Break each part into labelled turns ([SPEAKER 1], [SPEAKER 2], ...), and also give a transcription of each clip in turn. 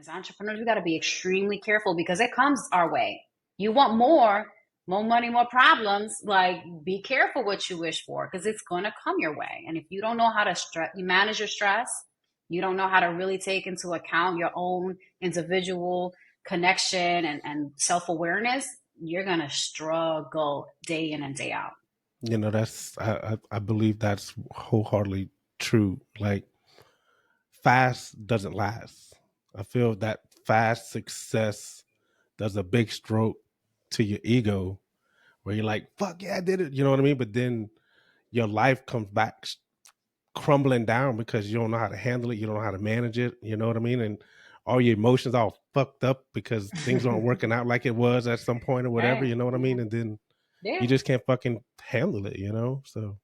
[SPEAKER 1] as entrepreneurs, we got to be extremely careful because it comes our way. You want more money, more problems. Like, be careful what you wish for because it's going to come your way. And if you don't know how to you manage your stress, you don't know how to really take into account your own individual connection and self-awareness, you're going to struggle day in and day out.
[SPEAKER 2] You know, I believe that's wholeheartedly true. Like, fast doesn't last. I feel that fast success does a big stroke to your ego where you're like, fuck yeah, I did it. You know what I mean? But then your life comes back crumbling down because you don't know how to handle it. You don't know how to manage it. You know what I mean? And all your emotions all fucked up because things aren't working out like it was at some point or whatever.
[SPEAKER 1] Right.
[SPEAKER 2] You know what I mean? And then you just can't fucking handle it, you know? So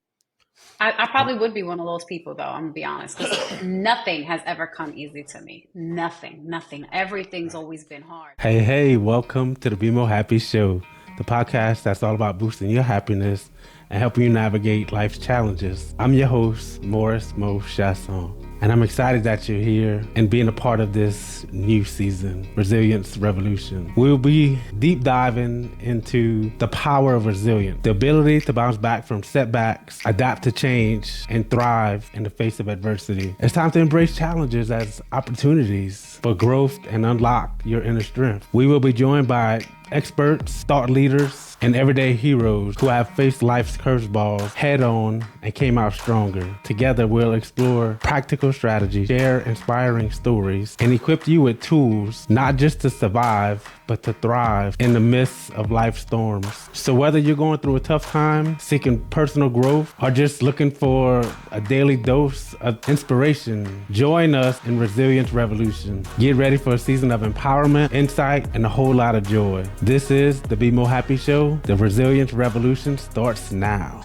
[SPEAKER 1] I probably would be one of those people, though. I'm gonna be honest, because nothing has ever come easy to me. Nothing. Everything's always been hard.
[SPEAKER 2] Hey, welcome to the BeMoHappy Show, the podcast that's all about boosting your happiness and helping you navigate life's challenges. I'm your host, Morris Chaisson, and I'm excited that you're here and being a part of this new season, Resilience Revolution. We'll be deep diving into the power of resilience, the ability to bounce back from setbacks, adapt to change, and thrive in the face of adversity. It's time to embrace challenges as opportunities for growth and unlock your inner strength. We will be joined by experts, thought leaders, and everyday heroes who have faced life's curveballs head on and came out stronger. Together, we'll explore practical strategies, share inspiring stories, and equip you with tools not just to survive, but to thrive in the midst of life's storms. So whether you're going through a tough time, seeking personal growth, or just looking for a daily dose of inspiration, join us in Resilience Revolution. Get ready for a season of empowerment, insight, and a whole lot of joy. This is the BeMoHappy Show. The Resilience Revolution starts now.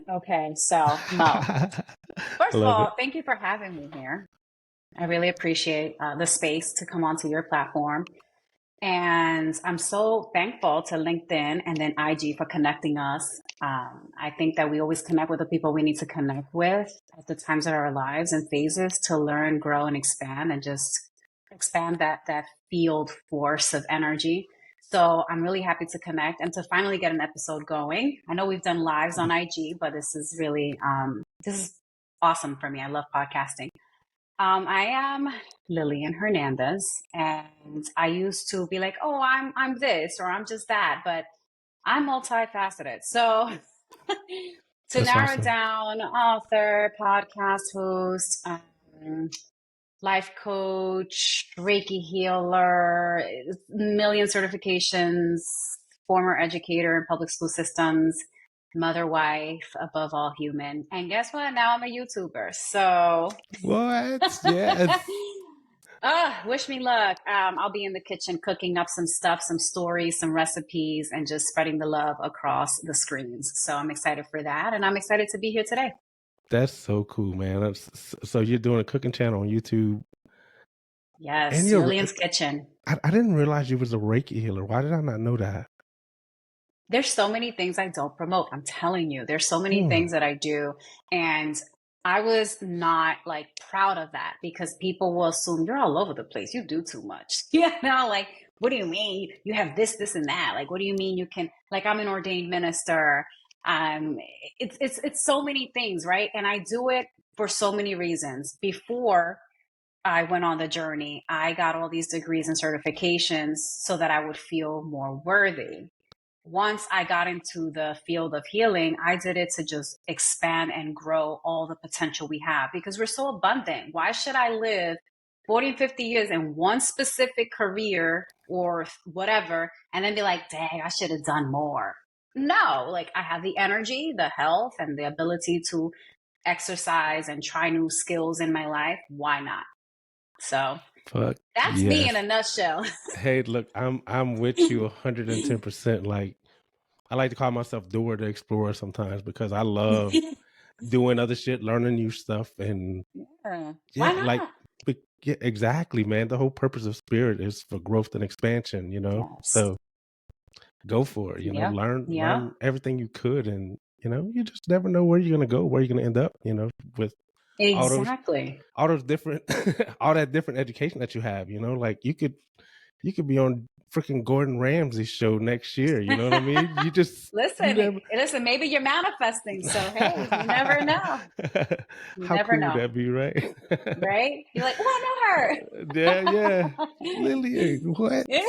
[SPEAKER 1] Okay, so Mo, first of all, thank you for having me here. I really appreciate the space to come onto your platform. And I'm so thankful to LinkedIn and then IG for connecting us. I think that we always connect with the people we need to connect with at the times of our lives and phases to learn, grow, and expand and just expand that field force of energy. So I'm really happy to connect and to finally get an episode going. I know we've done lives on IG, but this is really, this is awesome for me. I love podcasting. I am Lillian Hernandez, and I used to be like, oh, I'm this or I'm just that, but I'm multifaceted. So to narrow it down, author, podcast host, life coach, Reiki healer, million certifications, former educator in public school systems, mother, wife, above all human. And guess what? Now I'm a YouTuber. So
[SPEAKER 2] what? Yes.
[SPEAKER 1] Wish me luck. I'll be in the kitchen cooking up some stuff, some stories, some recipes, and just spreading the love across the screens. So I'm excited for that. And I'm excited to be here today.
[SPEAKER 2] That's so cool, man. So you're doing a cooking channel on YouTube.
[SPEAKER 1] Yes, Lillian's Kitchen.
[SPEAKER 2] I didn't realize you was a Reiki healer. Why did I not know that?
[SPEAKER 1] There's so many things I don't promote. I'm telling you, there's so many things that I do. And I was not like proud of that because people will assume you're all over the place. You do too much. Like, what do you mean? You have this, and that. Like, what do you mean you can, like, I'm an ordained minister. It's so many things, right? And I do it for so many reasons. Before I went on the journey, I got all these degrees and certifications so that I would feel more worthy. Once I got into the field of healing, I did it to just expand and grow all the potential we have because we're so abundant. Why should I live 40, 50 years in one specific career or whatever and then be like, dang, I should have done more? No, like I have the energy, the health, and the ability to exercise and try new skills in my life. Why not? So that's me in a nutshell.
[SPEAKER 2] Hey, look, I'm with you 110%. Like, I like to call myself doer to explorer sometimes because I love doing other shit, learning new stuff, and
[SPEAKER 1] why not?
[SPEAKER 2] like, exactly, man. The whole purpose of spirit is for growth and expansion, you know.
[SPEAKER 1] Yes.
[SPEAKER 2] So go for it. You know, learn everything you could, and you know, you just never know where you're gonna go, where you're gonna end up. You know, with all those
[SPEAKER 1] Exactly.
[SPEAKER 2] all those different all that different education that you have, you know, like you could be on freaking Gordon Ramsay's show next year, you know what I mean? You just you
[SPEAKER 1] Listen,
[SPEAKER 2] never
[SPEAKER 1] listen, maybe you're manifesting. So, hey, you never know. You
[SPEAKER 2] How
[SPEAKER 1] never
[SPEAKER 2] cool would
[SPEAKER 1] know,
[SPEAKER 2] that be, right?
[SPEAKER 1] right? You're like, oh,
[SPEAKER 2] Yeah, yeah.
[SPEAKER 1] I know her.
[SPEAKER 2] Lillian, what?
[SPEAKER 1] Yeah.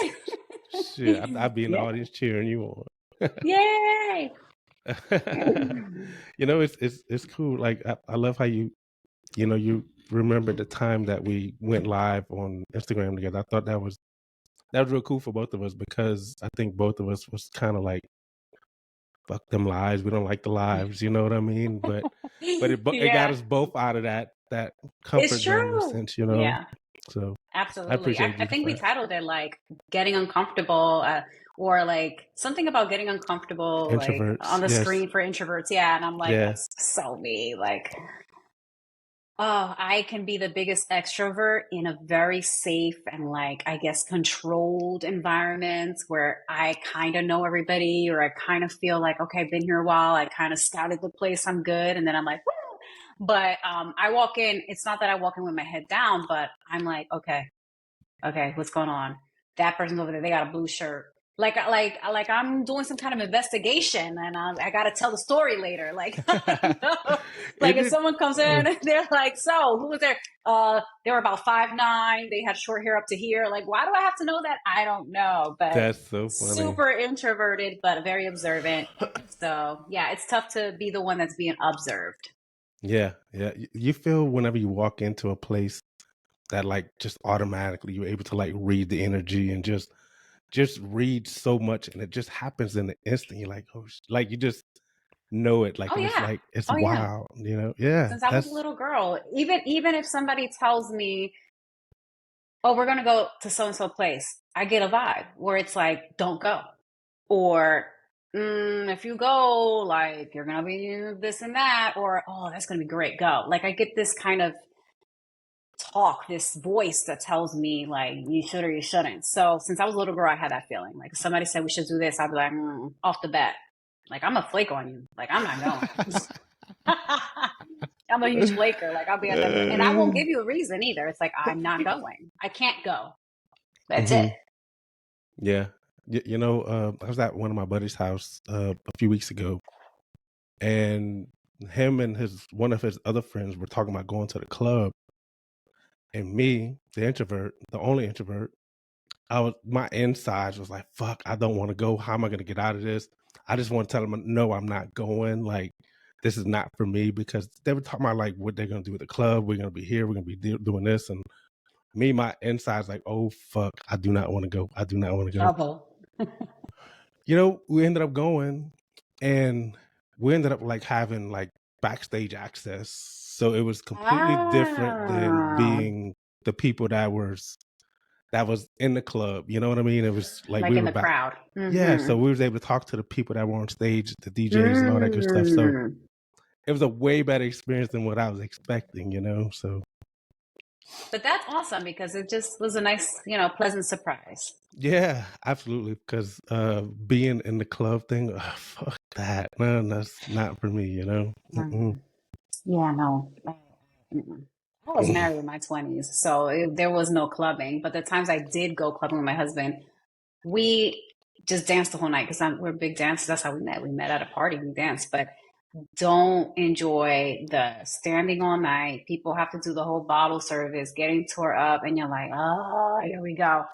[SPEAKER 2] Shit, I'd be in the
[SPEAKER 1] Yeah.
[SPEAKER 2] audience cheering you on.
[SPEAKER 1] Yay.
[SPEAKER 2] You know, it's cool. Like I love how you remember the time that we went live on Instagram together. I thought that was real cool for both of us because I think both of us was kind of like, fuck them lives. We don't like the lives, you know what I mean? But it got
[SPEAKER 1] Yeah,
[SPEAKER 2] us both out of that
[SPEAKER 1] it's
[SPEAKER 2] comfort zone in a
[SPEAKER 1] true.
[SPEAKER 2] sense, you know.
[SPEAKER 1] Yeah,
[SPEAKER 2] So I
[SPEAKER 1] absolutely.
[SPEAKER 2] appreciate
[SPEAKER 1] I
[SPEAKER 2] you
[SPEAKER 1] think
[SPEAKER 2] for
[SPEAKER 1] we
[SPEAKER 2] that.
[SPEAKER 1] titled it like getting uncomfortable, or like something about getting uncomfortable, like on
[SPEAKER 2] Introverts,
[SPEAKER 1] the
[SPEAKER 2] yes,
[SPEAKER 1] screen for introverts. Yeah. And I'm like,
[SPEAKER 2] yeah.
[SPEAKER 1] that's so me. Like, oh, I can be the biggest extrovert in a very safe and, like, I guess, controlled environments where I kind of know everybody, or I kind of feel like, okay, I've been here a while. I kind of scouted the place. I'm good. And then I'm like, woo. But I walk in, it's not that I walk in with my head down, but I'm like, okay, what's going on? That person's over there. They got a blue shirt. Like I'm doing some kind of investigation, and I got to tell the story later. Like, I don't know. Like
[SPEAKER 2] It
[SPEAKER 1] if
[SPEAKER 2] is.
[SPEAKER 1] someone comes in and they're like, "So, who was there?" They were about 5'9". They had short hair up to here. Like, why do I have to know that? I don't know. But
[SPEAKER 2] That's so funny.
[SPEAKER 1] super introverted, but very observant. So yeah, it's tough to be the one that's being observed.
[SPEAKER 2] Yeah, yeah. You feel whenever you walk into a place that like just automatically you're able to like read the energy and just read so much, and it just happens in the instant. You're like, oh, like you just know it, like,
[SPEAKER 1] Oh
[SPEAKER 2] and it's
[SPEAKER 1] yeah,
[SPEAKER 2] like it's
[SPEAKER 1] oh yeah.
[SPEAKER 2] wild, you know? Yeah,
[SPEAKER 1] Since I was a
[SPEAKER 2] that's
[SPEAKER 1] little girl, even if somebody tells me, "Oh, we're gonna go to so and so place," I get a vibe where it's like, "Don't go," or "If you go, like you're gonna be this and that," or "Oh, that's gonna be great, go." Like I get this kind of talk, this voice that tells me like you should or you shouldn't. So since I was a little girl, I had that feeling. Like if somebody said we should do this, I'd be like, off the bat, like I'm a flake on you. Like I'm not going. I'm a huge flaker. Like I'll be at that, and I won't give you a reason either. It's like I'm not going. I can't go. That's it.
[SPEAKER 2] Mhm. Yeah. You know, I was at one of my buddy's house a few weeks ago, and him and his one of his other friends were talking about going to the club, and me, the introvert, the only introvert, my insides was like, fuck, I don't want to go. How am I going to get out of this? I just want to tell them, no, I'm not going. Like, this is not for me, because they were talking about like what they're going to do at the club. We're going to be here. We're going to be doing this. And me, my insides like, oh, fuck, I do not want to go. I do not want to go.
[SPEAKER 1] Trouble.
[SPEAKER 2] You know, we ended up going, and we ended up like having like backstage access. So it was completely different than
[SPEAKER 1] Ah,
[SPEAKER 2] being the people that was in the club. You know what I mean? It was like
[SPEAKER 1] like
[SPEAKER 2] we
[SPEAKER 1] in
[SPEAKER 2] were
[SPEAKER 1] the
[SPEAKER 2] back.
[SPEAKER 1] crowd.
[SPEAKER 2] Yeah, so
[SPEAKER 1] Mm-hmm.
[SPEAKER 2] we was able to talk to the people that were on stage, the DJs and all that good stuff. So
[SPEAKER 1] Mm.
[SPEAKER 2] it was a way better experience than what I was expecting, you know? So
[SPEAKER 1] But that's awesome because it just was a nice, pleasant surprise.
[SPEAKER 2] yeah, absolutely. Because being in the club thing, fuck that, man. That's not for me, you know? Mm-mm.
[SPEAKER 1] Mm. Yeah, no. Mm-mm. I was married in my 20s, so there was no clubbing. But the times I did go clubbing with my husband, we just danced the whole night because we're big dancers. That's how we met. We met at a party, we danced, but don't enjoy the standing all night. People have to do the whole bottle service, getting tore up, and you're like, oh, here we go.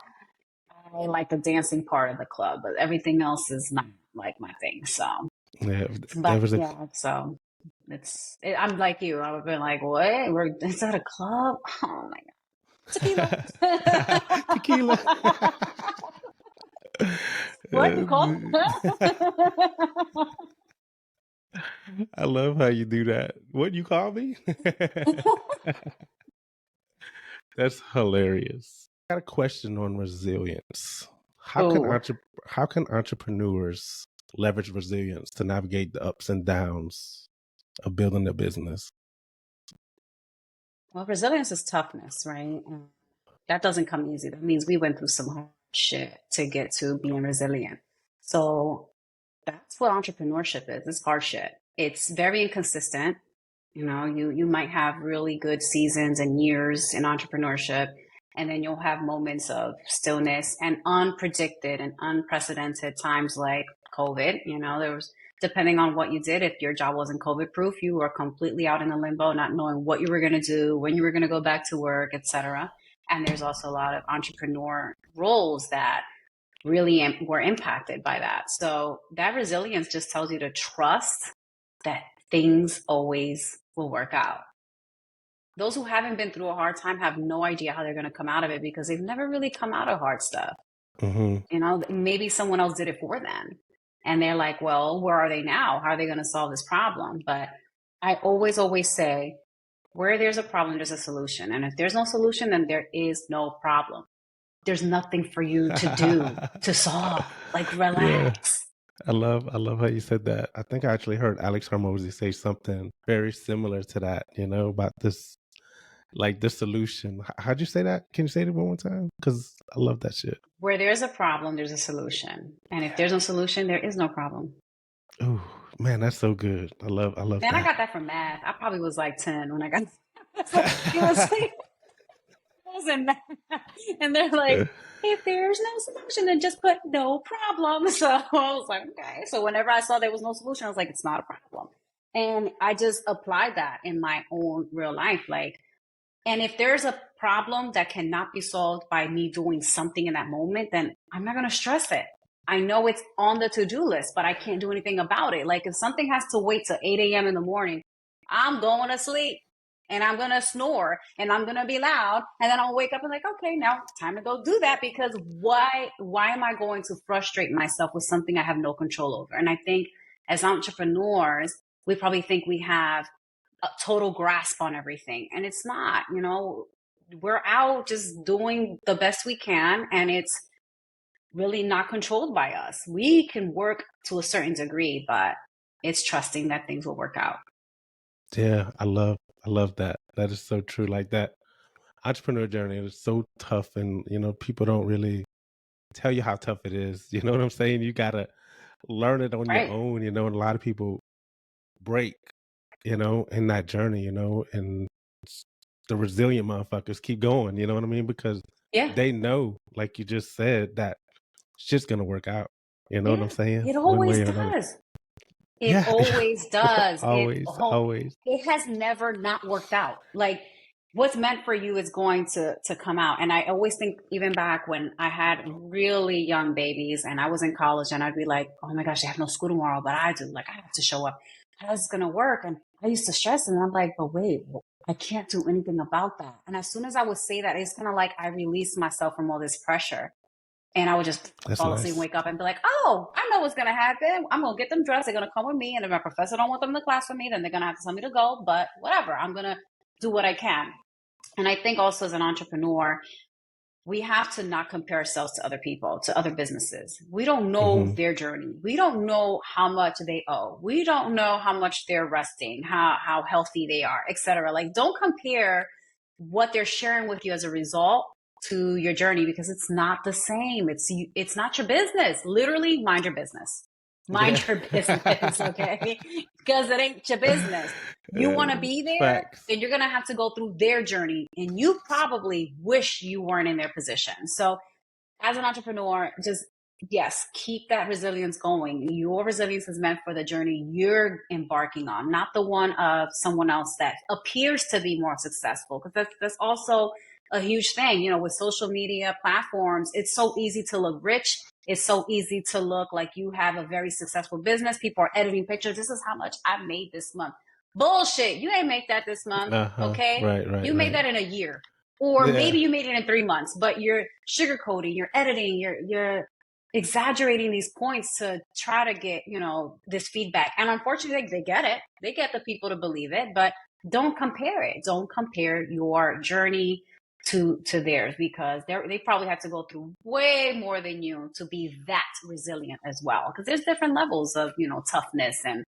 [SPEAKER 1] I like the dancing part of the club, but everything else is not like my thing. So,
[SPEAKER 2] Yeah, there
[SPEAKER 1] but
[SPEAKER 2] was a
[SPEAKER 1] yeah, so I'm like you. I would be like, what? Is that a club? Oh my God. Tequila.
[SPEAKER 2] tequila.
[SPEAKER 1] What you call?
[SPEAKER 2] I love how you do that. What you call me? That's hilarious. I got a question on resilience. How can
[SPEAKER 1] Oh,
[SPEAKER 2] how can entrepreneurs leverage resilience to navigate the ups and downs of building a business?
[SPEAKER 1] well, resilience is toughness, right? And that doesn't come easy. That means we went through some hard shit to get to being resilient. So that's what entrepreneurship is. It's hard shit. It's very inconsistent. You might have really good seasons and years in entrepreneurship, and then you'll have moments of stillness and unpredicted and unprecedented times like COVID. There was, depending on what you did, if your job wasn't COVID proof, you were completely out in the limbo, not knowing what you were going to do, when you were going to go back to work, etc. And there's also a lot of entrepreneur roles that really were impacted by that. So that resilience just tells you to trust that things always will work out. Those who haven't been through a hard time have no idea how they're going to come out of it, because they've never really come out of hard stuff. Maybe someone else did it for them, and they're like, well, where are they now? How are they going to solve this problem? But I always say, where there's a problem, there's a solution. And if there's no solution, then there is no problem. There's nothing for you to do to solve. Like, relax.
[SPEAKER 2] I love how you said that. I think I actually heard Alex Hormozy say something very similar to that, about this, like the solution. How'd you say that? Can you say it one more time? Because I love that shit.
[SPEAKER 1] Where there's a problem, there's a solution. And if there's no solution, there is no problem.
[SPEAKER 2] Oh, man, that's so good. I love
[SPEAKER 1] that.
[SPEAKER 2] I
[SPEAKER 1] got that from math. I probably was like 10 when I got it. Was in math. And they're like, if there's no solution, then just put no problem. So I was like, okay. So whenever I saw there was no solution, I was like, it's not a problem. And I just applied that in my own real life. And if there's a problem that cannot be solved by me doing something in that moment, then I'm not going to stress it. I know it's on the to-do list, but I can't do anything about it. Like, if something has to wait till 8 a.m. in the morning, I'm going to sleep. And I'm going to snore and I'm going to be loud. And then I'll wake up and like, okay, now time to go do that, because why am I going to frustrate myself with something I have no control over? And I think as entrepreneurs, we probably think we have a total grasp on everything. And it's not, we're out just doing the best we can. And it's really not controlled by us. We can work to a certain degree, but it's trusting that things will work out.
[SPEAKER 2] Yeah, I love that. That is so true. Like, that entrepreneur journey is so tough, and people don't really tell you how tough it is. You know what I'm saying? You gotta learn it on your own. And a lot of people break, in that journey. And the resilient motherfuckers keep going. You know what I mean? Because they know, like you just said, that shit's gonna work out. You know what I'm saying?
[SPEAKER 1] It always does. It always does.
[SPEAKER 2] Always.
[SPEAKER 1] It has never not worked out. Like, what's meant for you is going to come out. And I always think, even back when I had really young babies and I was in college, and I'd be like, oh my gosh, I have no school tomorrow, but I do. Like, I have to show up. How's it going to work? And I used to stress, and I'm like, but wait, I can't do anything about that. And as soon as I would say that, it's kind of like I released myself from all this pressure. And I would just fall asleep and wake up and be like, oh, I know what's going to happen. I'm going to get them dressed. They're going to come with me. And if my professor don't want them in the class with me, then they're going to have to tell me to go. But whatever, I'm going to do what I can. And I think also, as an entrepreneur, we have to not compare ourselves to other people, to other businesses. We don't know their journey. We don't know how much they owe. We don't know how much they're resting, how healthy they are, etc. Like, don't compare what they're sharing with you as a result to your journey, because it's not the same. It's not your business. Literally, mind your business. Mind your business, okay? Because it ain't your business. You want to be there, then you're going to have to go through their journey. And you probably wish you weren't in their position. So as an entrepreneur, just, yes, keep that resilience going. Your resilience is meant for the journey you're embarking on, not the one of someone else that appears to be more successful. Because that's also a huge thing. With social media platforms, it's so easy to look rich. It's so easy to look like you have a very successful business. People are editing pictures. This is how much I made this month. Bullshit. You ain't make that this month. Okay.
[SPEAKER 2] Right.
[SPEAKER 1] You made that in a year, or maybe you made it in 3 months, but you're sugarcoating, you're editing, you're exaggerating these points to try to get, this feedback. And unfortunately, they get it. They get the people to believe it, but don't compare it. Don't compare your journey to theirs, because they probably have to go through way more than you to be that resilient as well. Because there's different levels of, toughness and,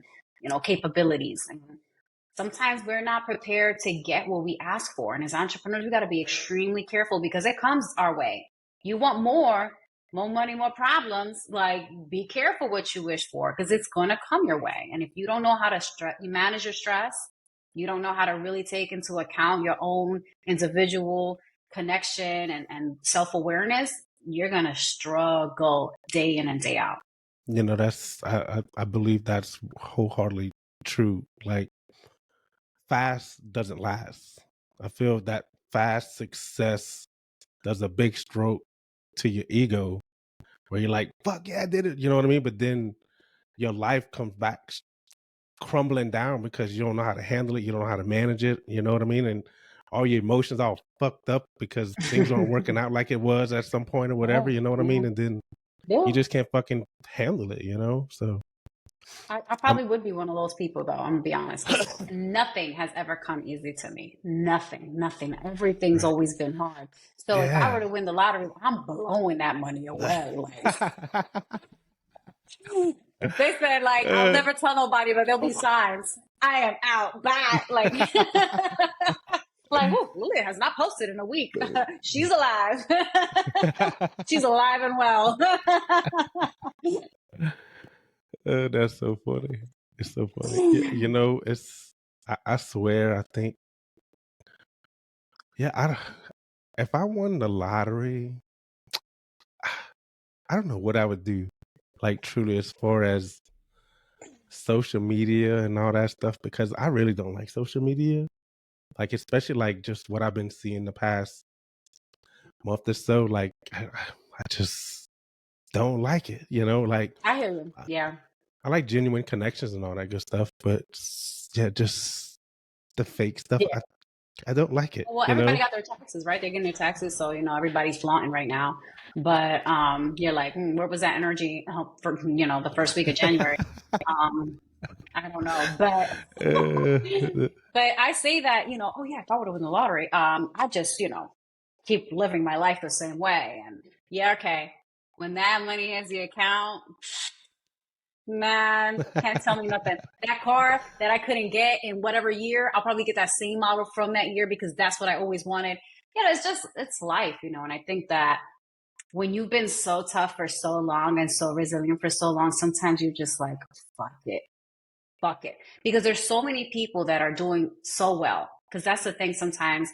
[SPEAKER 1] capabilities. And sometimes we're not prepared to get what we ask for. And as entrepreneurs, we got to be extremely careful, because it comes our way. You want more money, more problems. Like, be careful what you wish for, because it's going to come your way. And if you don't know how to manage your stress, you don't know how to really take into account your own individual connection and self-awareness, you're going to struggle day in and day out.
[SPEAKER 2] You know, I believe that's wholeheartedly true. Like, fast doesn't last. I feel that fast success does a big stroke to your ego where you're like, fuck yeah, I did it. You know what I mean? But then your life comes back crumbling down because you don't know how to handle it. You don't know how to manage it. You know what I mean? And all your emotions all fucked up because things aren't working out like it was at some point or whatever. You know what I mean? And then you just can't fucking handle it, you know? So
[SPEAKER 1] I probably would be one of those people, though. I'm gonna be honest. Nothing has ever come easy to me. Nothing. Everything's always been hard. So if I were to win the lottery, I'm blowing that money away. Like, they said, like, I'll never tell nobody, but there'll be signs. I am out. Bye. Like, like, Lily has not posted in a week. She's alive. She's alive and well.
[SPEAKER 2] That's so funny. It's so funny. You know, I swear, I think, if I won the lottery, I don't know what I would do. Like, truly, as far as social media and all that stuff, because I really don't like social media. Like, especially like just what I've been seeing the past month or so. Like, I just don't like it, you know? Like,
[SPEAKER 1] I hear you. Yeah.
[SPEAKER 2] I like genuine connections and all that good stuff, but yeah, just the fake stuff.
[SPEAKER 1] Yeah.
[SPEAKER 2] I don't like it.
[SPEAKER 1] Well, everybody got their taxes, right? They're getting their taxes, so everybody's flaunting right now. But you're like, where was that energy for the first week of January? I don't know, but but I say that oh yeah, if I would have won the lottery, I just keep living my life the same way, and yeah, okay, when that money hits the account. Man, can't tell me nothing. That car that I couldn't get in whatever year, I'll probably get that same model from that year because that's what I always wanted. It's life, and I think that when you've been so tough for so long and so resilient for so long, sometimes you're just like, fuck it. Because there's so many people that are doing so well. Because that's the thing sometimes.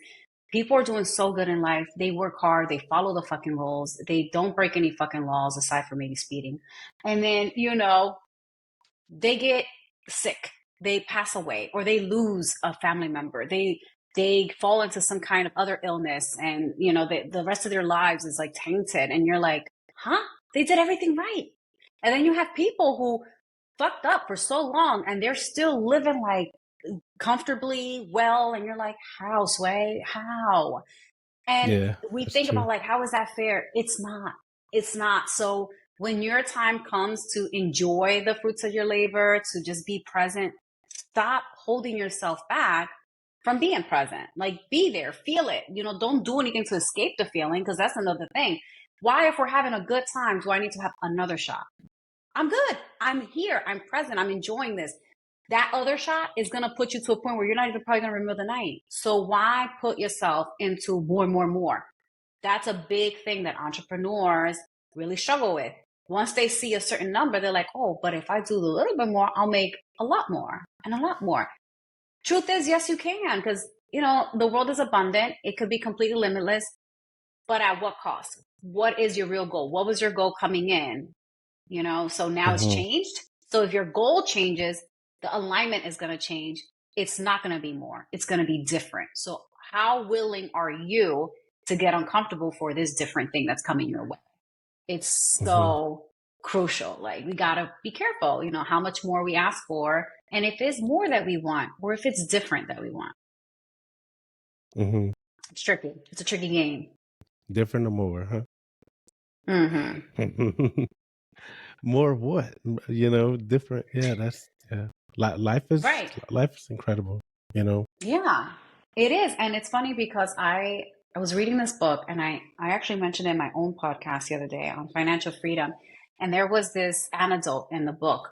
[SPEAKER 1] People are doing so good in life. They work hard. They follow the fucking rules. They don't break any fucking laws aside from maybe speeding. And then, they get sick. They pass away or they lose a family member. They fall into some kind of other illness and, the rest of their lives is like tainted. And you're like, huh? They did everything right. And then you have people who fucked up for so long and they're still living like comfortably well, and you're like, how, Sway? How? And we think about like, how is that fair? It's not. So when your time comes to enjoy the fruits of your labor, to just be present, stop holding yourself back from being present. Like, be there, feel it. Don't do anything to escape the feeling, because that's another thing. Why, if we're having a good time, do I need to have another shot? I'm good. I'm here. I'm present. I'm enjoying this. That other shot is going to put you to a point where you're not even probably going to remember the night. So why put yourself into more? That's a big thing that entrepreneurs really struggle with. Once they see a certain number, they're like, oh, but if I do a little bit more, I'll make a lot more and a lot more. Truth is, yes, you can, because, the world is abundant. It could be completely limitless, but at what cost? What is your real goal? What was your goal coming in? So now it's changed. So if your goal changes, the alignment is going to change. It's not going to be more. It's going to be different. So how willing are you to get uncomfortable for this different thing that's coming your way? It's so crucial. Like, we got to be careful, how much more we ask for, and if it's more that we want, or if it's different that we want. It's tricky. It's a tricky game.
[SPEAKER 2] Different or more,
[SPEAKER 1] huh?
[SPEAKER 2] More of what? Different. Yeah, life is
[SPEAKER 1] right.
[SPEAKER 2] Life is incredible,
[SPEAKER 1] Yeah, it is. And it's funny because I was reading this book, and I actually mentioned it in my own podcast the other day on financial freedom. And there was this anecdote in the book.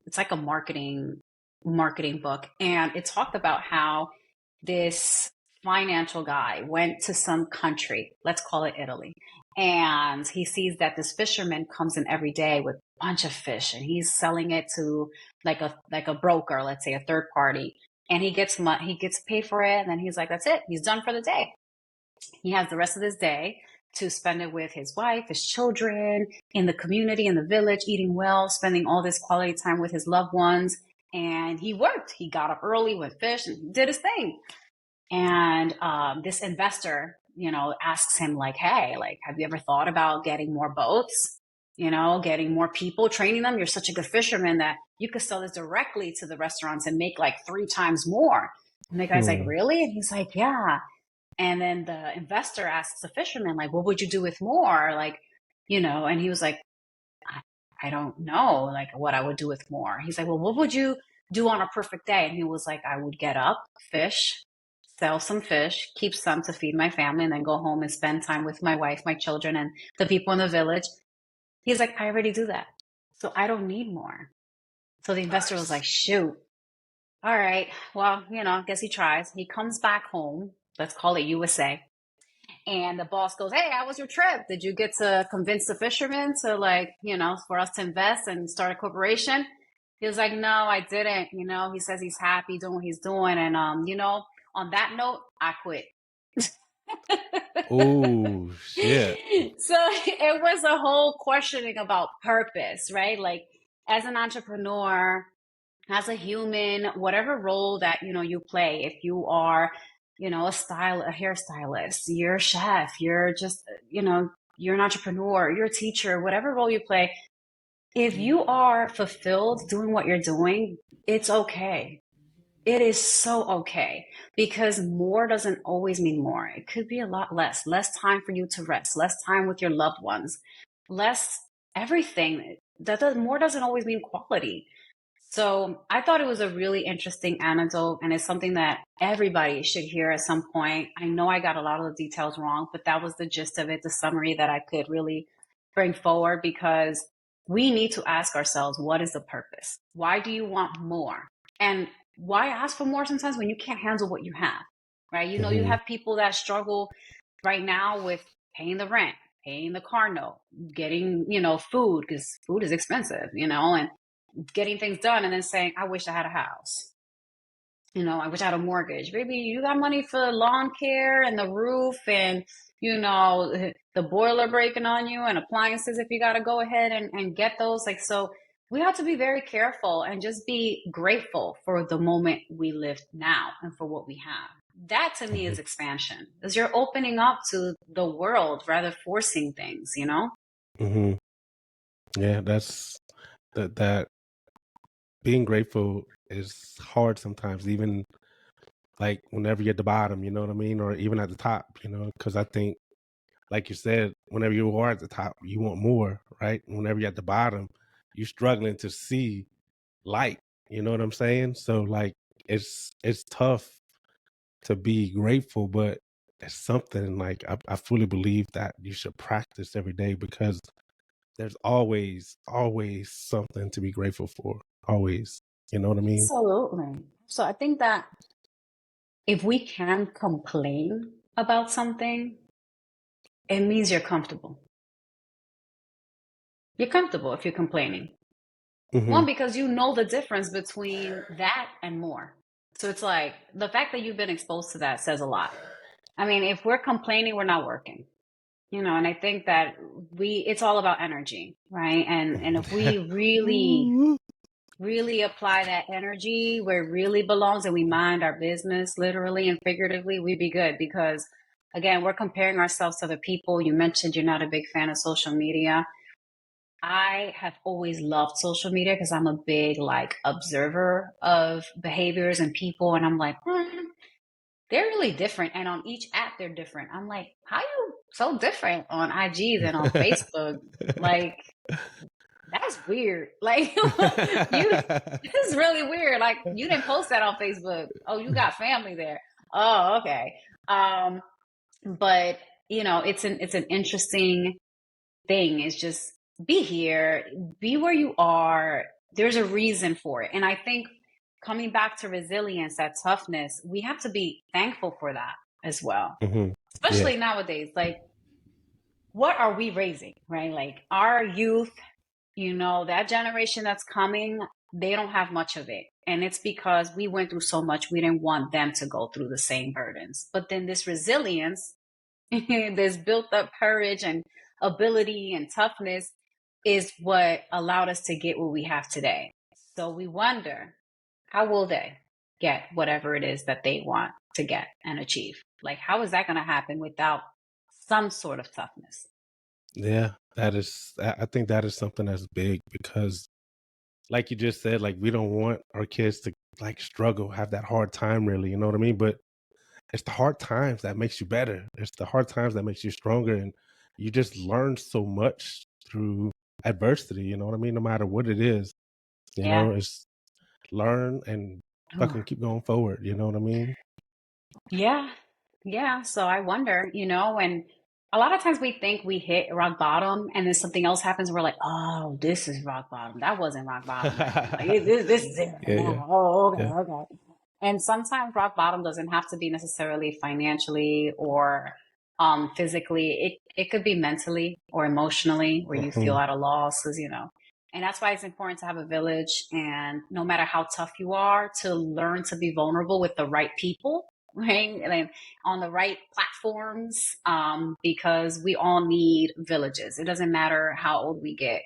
[SPEAKER 1] It's like a marketing book. And it talked about how this financial guy went to some country, let's call it Italy. And he sees that this fisherman comes in every day with a bunch of fish, and he's selling it to like a broker, let's say a third party. and he gets paid for it. And then he's like, that's it. He's done for the day. He has the rest of his day to spend it with his wife, his children, in the community, in the village, eating well, spending all this quality time with his loved ones. And he worked. He got up early, went fish, and did his thing. And this investor, asks him like, hey, like, have you ever thought about getting more boats? Getting more people, training them. You're such a good fisherman that you could sell this directly to the restaurants and make like 3 times more. And the guy's like, really? And he's like, yeah. And then the investor asks the fisherman, like, what would you do with more? Like, and he was like, I don't know, like, what I would do with more. He's like, well, what would you do on a perfect day? And he was like, I would get up, fish, sell some fish, keep some to feed my family, and then go home and spend time with my wife, my children, and the people in the village. He's like, I already do that. So I don't need more. So the investor was like, shoot. All right. Well, I guess he tries. He comes back home. Let's call it USA. And the boss goes, hey, how was your trip? Did you get to convince the fishermen to for us to invest and start a corporation? He was like, no, I didn't. He says he's happy doing what he's doing. And, on that note, I quit.
[SPEAKER 2] Oh, shit.
[SPEAKER 1] So it was a whole questioning about purpose, right? Like, as an entrepreneur, as a human, whatever role that, you play, if you are, a hairstylist, you're a chef, you're just, you're an entrepreneur, you're a teacher, whatever role you play, if you are fulfilled doing what you're doing, it's okay. It is so okay, because more doesn't always mean more. It could be a lot less time for you to rest, less time with your loved ones, less everything. More doesn't always mean quality. So I thought it was a really interesting anecdote, and it's something that everybody should hear at some point. I know I got a lot of the details wrong, but that was the gist of it, the summary that I could really bring forward, because we need to ask ourselves, what is the purpose? Why do you want more? And why ask for more sometimes when you can't handle what you have, right? You have people that struggle right now with paying the rent, paying the car note, getting, food, because food is expensive, and getting things done, and then saying, I wish I had a house. I wish I had a mortgage. Baby, you got money for lawn care and the roof and, the boiler breaking on you and appliances if you got to go ahead and get those. Like, so we have to be very careful and just be grateful for the moment we live now and for what we have. That to me is expansion, because you're opening up to the world rather forcing things,
[SPEAKER 2] Mm-hmm. Yeah, that's that being grateful is hard sometimes, even like whenever you're at the bottom, you know what I mean? Or even at the top, because I think, like you said, whenever you are at the top, you want more, right? Whenever you're at the bottom, you're struggling to see light, you know what I'm saying? So like, it's tough to be grateful, but it's something like I fully believe that you should practice every day, because there's always something to be grateful for. Always. You know what I mean?
[SPEAKER 1] Absolutely. So I think that if we can complain about something, it means you're comfortable. You're comfortable if you're complaining.
[SPEAKER 2] Mm-hmm.
[SPEAKER 1] One, because you know the difference between that and more. So it's like the fact that you've been exposed to that says a lot. I mean, if we're complaining, we're not working. And I think that it's all about energy, right? And if we really apply that energy where it really belongs, and we mind our business literally and figuratively, we'd be good. Because again, we're comparing ourselves to other people. You mentioned you're not a big fan of social media. I have always loved social media because I'm a big observer of behaviors and people, and I'm like, they're really different, and on each app they're different. I'm like, how are you so different on IG than on Facebook? Like, that's weird. Like, this is really weird. Like, you didn't post that on Facebook. Oh, you got family there. Oh, okay. But it's an interesting thing. Is just be here, be where you are. There's a reason for it. And I think coming back to resilience, that toughness, we have to be thankful for that as well.
[SPEAKER 2] Mm-hmm.
[SPEAKER 1] Especially nowadays. Like, what are we raising, right? Like, our youth, that generation that's coming, they don't have much of it. And it's because we went through so much, we didn't want them to go through the same burdens. But then this resilience, this built up courage and ability and toughness is what allowed us to get what we have today. So we wonder, how will they get whatever it is that they want to get and achieve? Like, how is that going to happen without some sort of toughness?
[SPEAKER 2] Yeah, I think that is something that's big because, like you just said, like we don't want our kids to like struggle, have that hard time, really. You know what I mean? But it's the hard times that makes you better. It's the hard times that makes you stronger, and you just learn so much through adversity. You know what I mean? No matter what it is,
[SPEAKER 1] Yeah.
[SPEAKER 2] it's learn and fucking keep going forward. You know what I mean?
[SPEAKER 1] Yeah. Yeah. So I wonder, and a lot of times we think we hit rock bottom and then something else happens. We're like, oh, this is rock bottom. That wasn't rock bottom right then. Like this is it right
[SPEAKER 2] Yeah,
[SPEAKER 1] now. Oh, okay,
[SPEAKER 2] yeah.
[SPEAKER 1] okay. And sometimes rock bottom doesn't have to be necessarily financially or physically. It could be mentally or emotionally where you feel at a loss, And that's why it's important to have a village, and no matter how tough you are, to learn to be vulnerable with the right people, right? And on the right platforms, because we all need villages. It doesn't matter how old we get.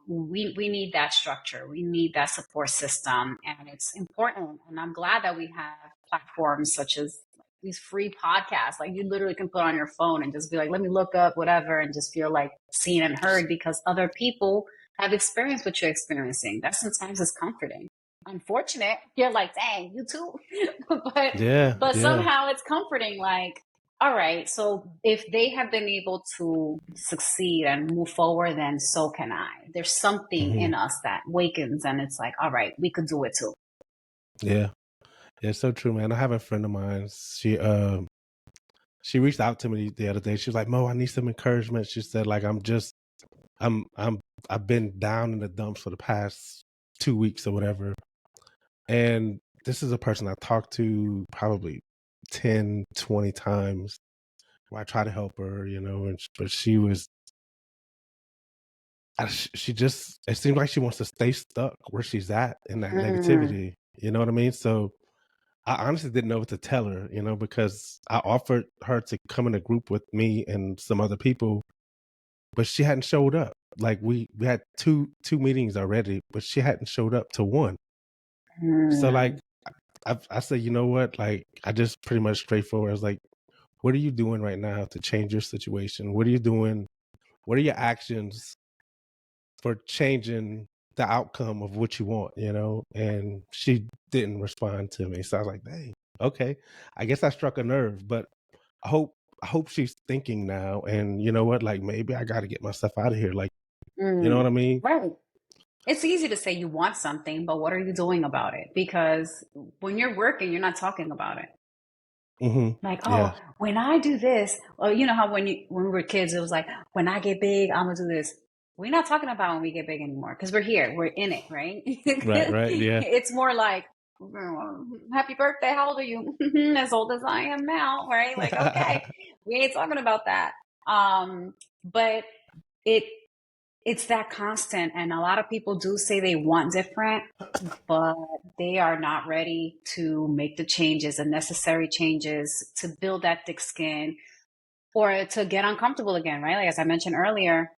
[SPEAKER 1] We need that structure. We need that support system, and it's important. And I'm glad that we have platforms such as these free podcasts. Like you literally can put on your phone and just be like, let me look up whatever, and just feel like seen and heard because other people have experienced what you're experiencing. That sometimes is comforting. Unfortunate, you're like, dang, you too. but somehow it's comforting. Like, all right, so if they have been able to succeed and move forward, then so can I. There's something in us that wakens, and it's like, all right, we could do it too.
[SPEAKER 2] Yeah, it's so true, man. I have a friend of mine. She reached out to me the other day. She was like, "Mo, I need some encouragement." She said, "Like I've been down in the dumps for the past 2 weeks or whatever." And this is a person I talked to probably 10, 20 times where I try to help her, but she was, she just, it seems like she wants to stay stuck where she's at in that negativity. You know what I mean? So I honestly didn't know what to tell her, because I offered her to come in a group with me and some other people, but she hadn't showed up. Like we had two meetings already, but she hadn't showed up to one. So like I said, you know what? Like I just pretty much straightforward. I was like, what are you doing right now to change your situation? What are you doing? What are your actions for changing the outcome of what you want, And she didn't respond to me. So I was like, dang, okay. I guess I struck a nerve, but I hope she's thinking now. And you know what? Like maybe I got to get myself out of here. Like, you know what I mean?
[SPEAKER 1] Right. It's easy to say you want something, but what are you doing about it? Because when you're working, you're not talking about it. Like, oh, when I do this, or you know how when we were kids, it was like, when I get big, I'm gonna do this. We're not talking about when we get big anymore because we're here, we're in it, right?
[SPEAKER 2] Right, yeah.
[SPEAKER 1] It's more like, happy birthday, how old are you? As old as I am now, right? Like, okay, we ain't talking about that. But it's that constant, and a lot of people do say they want different, but they are not ready to make the changes, the necessary changes to build that thick skin or to get uncomfortable again, right? Like as I mentioned earlier,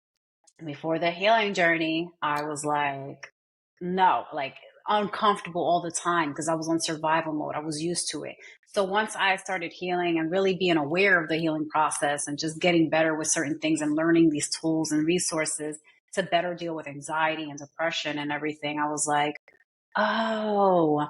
[SPEAKER 1] before the healing journey, I was like, no, like uncomfortable all the time because I was on survival mode. I was used to it. So once I started healing and really being aware of the healing process and just getting better with certain things and learning these tools and resources to better deal with anxiety and depression and everything, I was like, oh,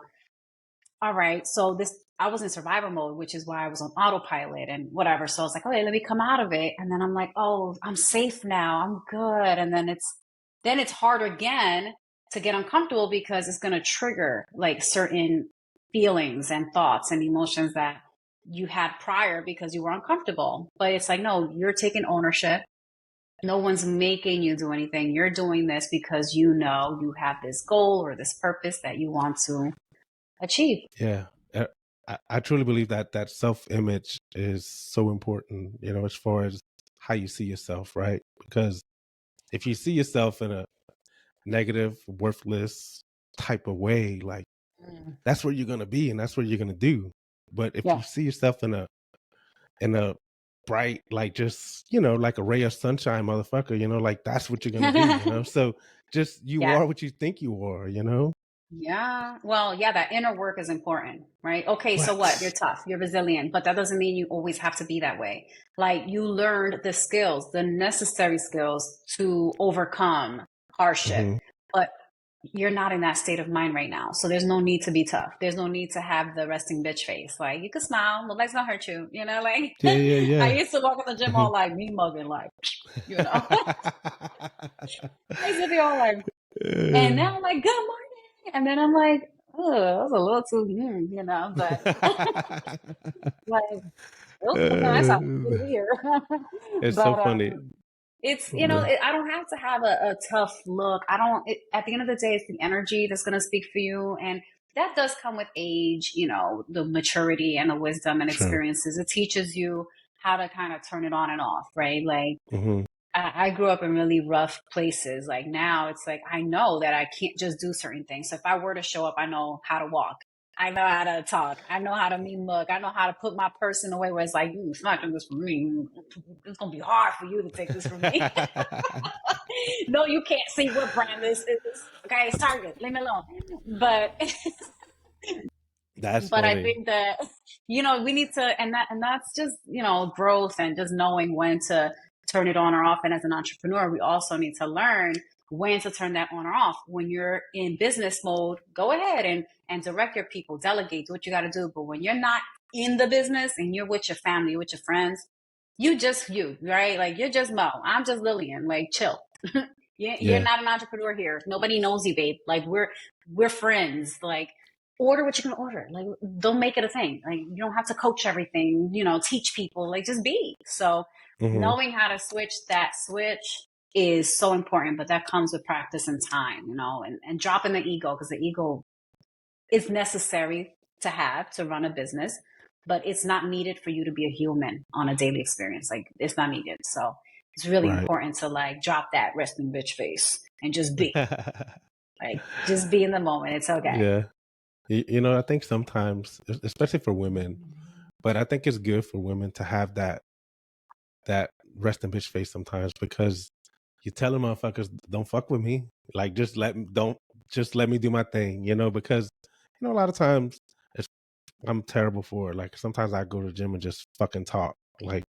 [SPEAKER 1] all right. So I was in survival mode, which is why I was on autopilot and whatever. So I was like, okay, let me come out of it. And then I'm like, oh, I'm safe now. I'm good. And then it's hard again to get uncomfortable because it's going to trigger like certain feelings and thoughts and emotions that you had prior because you were uncomfortable. But it's like, no, you're taking ownership. No one's making you do anything. You're doing this because you know you have this goal or this purpose that you want to achieve.
[SPEAKER 2] Yeah. I truly believe that self-image is so important, as far as how you see yourself, right? Because if you see yourself in a negative, worthless, type of way, like that's where you're gonna be and that's what you're gonna do. But if you
[SPEAKER 1] Yeah.
[SPEAKER 2] see yourself in a bright, like just, you know, like a ray of sunshine, motherfucker, you know, like that's what you're gonna be, you know. So just you
[SPEAKER 1] Yeah.
[SPEAKER 2] are what you think you are, you know.
[SPEAKER 1] Yeah. Well, yeah, that inner work is important, right? Okay, so what? You're
[SPEAKER 2] What?
[SPEAKER 1] tough, you're resilient, but that doesn't mean you always have to be that way. Like you learned the skills, the necessary skills to overcome hardship,
[SPEAKER 2] Hmm.
[SPEAKER 1] but you're not in that state of mind right now. So there's no need to be tough. There's no need to have the resting bitch face. Like you can smile, nobody's gonna hurt you, you know, like
[SPEAKER 2] Yeah, yeah,
[SPEAKER 1] I
[SPEAKER 2] yeah.
[SPEAKER 1] used to walk in the gym
[SPEAKER 2] Hmm.
[SPEAKER 1] all like me mugging, like, you know. I used to be all like, and now I'm like, good morning. And then I'm like, oh, that was a little too, you know, but like, oh, okay, that sounds pretty weird.
[SPEAKER 2] It's so
[SPEAKER 1] But
[SPEAKER 2] funny.
[SPEAKER 1] it's, you know,
[SPEAKER 2] Yeah.
[SPEAKER 1] I don't have to have a tough look. I don't, at the end of the day, it's the energy that's going to speak for you. And that does come with age, you know, the maturity and the wisdom and
[SPEAKER 2] True.
[SPEAKER 1] experiences. It teaches you how to kind of turn it on and off, right? Like,
[SPEAKER 2] Hmm.
[SPEAKER 1] I grew up in really rough places. Like now it's like, I know that I can't just do certain things. So if I were to show up, I know how to walk. I know how to talk. I know how to meet look. I know how to put my purse in a way where it's like, it's not doing this for me. It's going to be hard for you to take this from me. No, you can't see what brand this is. Okay, it's Target. Leave me alone. But
[SPEAKER 2] That's
[SPEAKER 1] but I
[SPEAKER 2] funny.
[SPEAKER 1] think that, you know, we need to, and that's just, you know, growth and just knowing when to turn it on or off. And as an entrepreneur, we also need to learn when to turn that on or off. When you're in business mode, go ahead and direct your people, delegate, do what you got to do. But when you're not in the business and you're with your family, with your friends, you, right? Like you're just Mo. I'm just Lillian. Like chill. You're
[SPEAKER 2] Yeah.
[SPEAKER 1] not an entrepreneur here. Nobody knows you, babe. Like we're friends. Like order what you're gonna order. Like don't make it a thing. Like you don't have to coach everything, you know, teach people. Like just be. So
[SPEAKER 2] Hmm.
[SPEAKER 1] knowing how to switch that switch is so important, but that comes with practice and time, you know, and dropping the ego because the ego is necessary to have to run a business, but it's not needed for you to be a human on a daily experience. Like it's not needed. So it's really
[SPEAKER 2] Right.
[SPEAKER 1] important to like drop that resting bitch face and just be. Like just be in the moment. It's okay.
[SPEAKER 2] Yeah. You know, I think sometimes, especially for women, but I think it's good for women to have that resting bitch face sometimes because you tell them motherfuckers don't fuck with me. Like just let me do my thing, you know, because you know a lot of times it's, I'm terrible for it. Like sometimes I go to the gym and just fucking talk. Like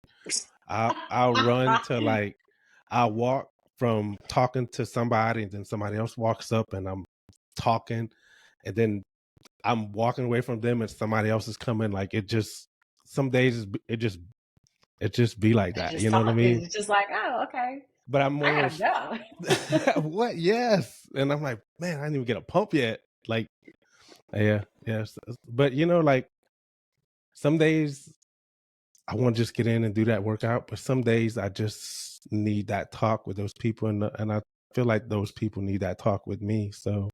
[SPEAKER 2] I'll run to like I'll walk from talking to somebody and then somebody else walks up and I'm talking and then I'm walking away from them and somebody else is coming. Like it just some days it just be like
[SPEAKER 1] And
[SPEAKER 2] that.
[SPEAKER 1] just
[SPEAKER 2] You know what I
[SPEAKER 1] talk.
[SPEAKER 2] mean?
[SPEAKER 1] It's just like, oh, okay.
[SPEAKER 2] But I'm
[SPEAKER 1] I
[SPEAKER 2] more
[SPEAKER 1] gotta go.
[SPEAKER 2] what? Yes. And I'm like, man, I didn't even get a pump yet. Like, yeah, yes. But you know, like some days I want to just get in and do that workout, but some days I just need that talk with those people, and I feel like those people need that talk with me. So